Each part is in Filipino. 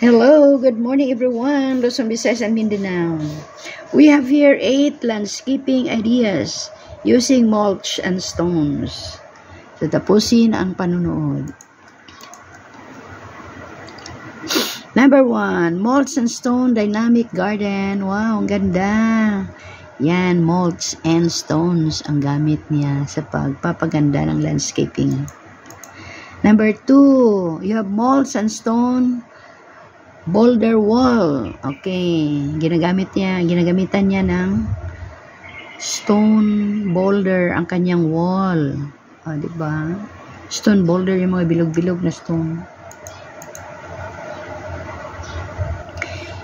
Hello, good morning everyone, Luzon, Visayas, and Mindanao. We have here 8 landscaping ideas using mulch and stones. So, tapusin ang panunood. Number 1, mulch and stone dynamic garden. Wow, ang ganda. Yan, mulch and stones ang gamit niya sa pagpapaganda ng landscaping. Number 2, you have mulch and stone boulder wall. Okay, ginagamitan niya ng stone boulder ang kanyang wall. Diba? Stone boulder, yung mga bilog-bilog na stone.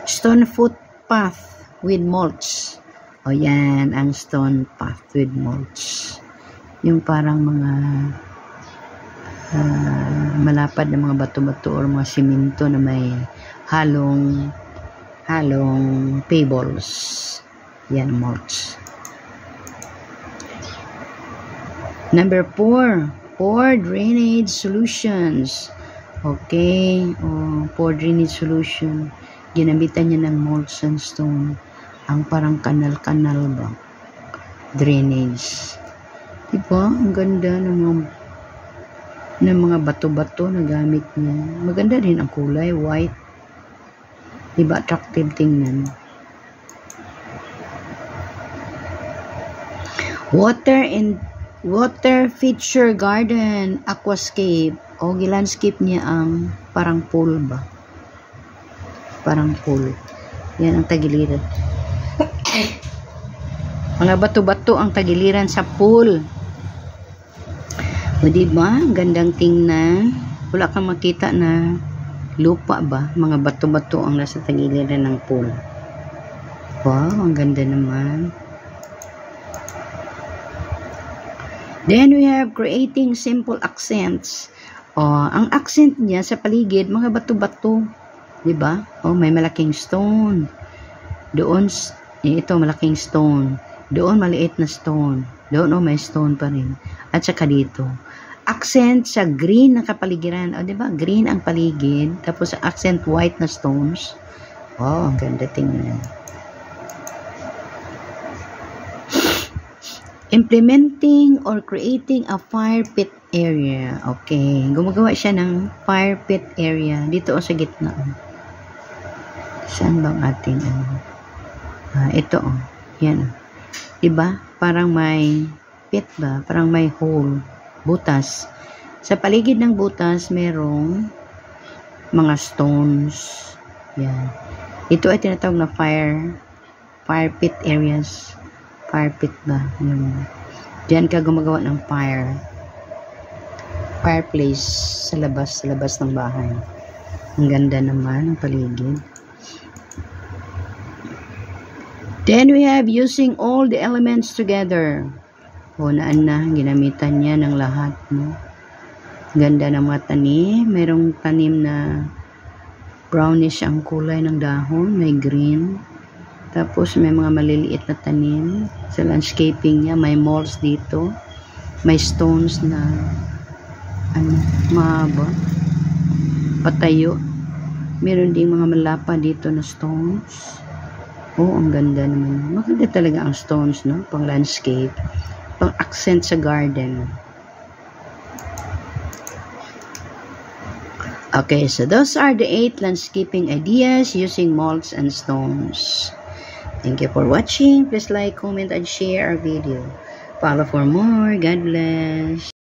Stone footpath with mulch. Yan, ang stone path with mulch. Yung parang mga malapad na mga bato-bato or mga simento na may halong pebbles. Yan, mulch. Number 4, pour drainage solutions. Okay, pour drainage solution. Ginamitan niya ng mulch and stone. Ang parang kanal-kanal ba? Drainage. Diba? Ang ganda ng mga bato-bato na gamit niya. Maganda rin ang kulay, white. Diba? Attractive tingnan. Water feature garden, aquascape. Gilandscape niya ang parang pool ba? Parang pool. Yan ang tagiliran. Mga bato-bato ang tagiliran sa pool. Diba? Gandang tingnan. Wala kang makita na lupa ba? Mga bato-bato ang nasa tagiliran ng pool. Wow, ang ganda naman. Then we have creating simple accents. Ang accent niya sa paligid, mga bato-bato. Diba? May malaking stone. Doon, ito malaking stone. Doon maliit na stone. Doon, may stone pa rin. At saka dito. Accent sa green na kapaligiran. Diba? Green ang paligid. Tapos accent white na stones. Wow, ang ganda tingnan. Implementing or creating a fire pit area. Okay. Gumagawa siya ng fire pit area. Dito sa gitna. Saan bang ating ito yan. Diba? Parang may pit ba? Parang may hole. Butas. Sa paligid ng butas, merong mga stones. Yan. Ito ay tinatawag na fire pit areas. Fire pit ba? Diyan ka gumagawa ng fireplace sa labas ng bahay. Ang ganda naman ang paligid. Then we have using all the elements together. Naan na, ginamitan niya ng lahat, no? Ganda ng mga tanim. Merong tanim na brownish ang kulay ng dahon. May green. Tapos may mga maliliit na tanim. Sa landscaping niya, may mulch dito. May stones na mahaba. Patayo. Meron ding mga malapa dito na stones. Ang ganda naman. Maganda talaga ang stones, no? Pang landscape. Pang accent sa garden. Okay, so those are the 8 landscaping ideas using mulch and stones. Thank you for watching. Please like, comment, and share our video. Follow for more. God bless.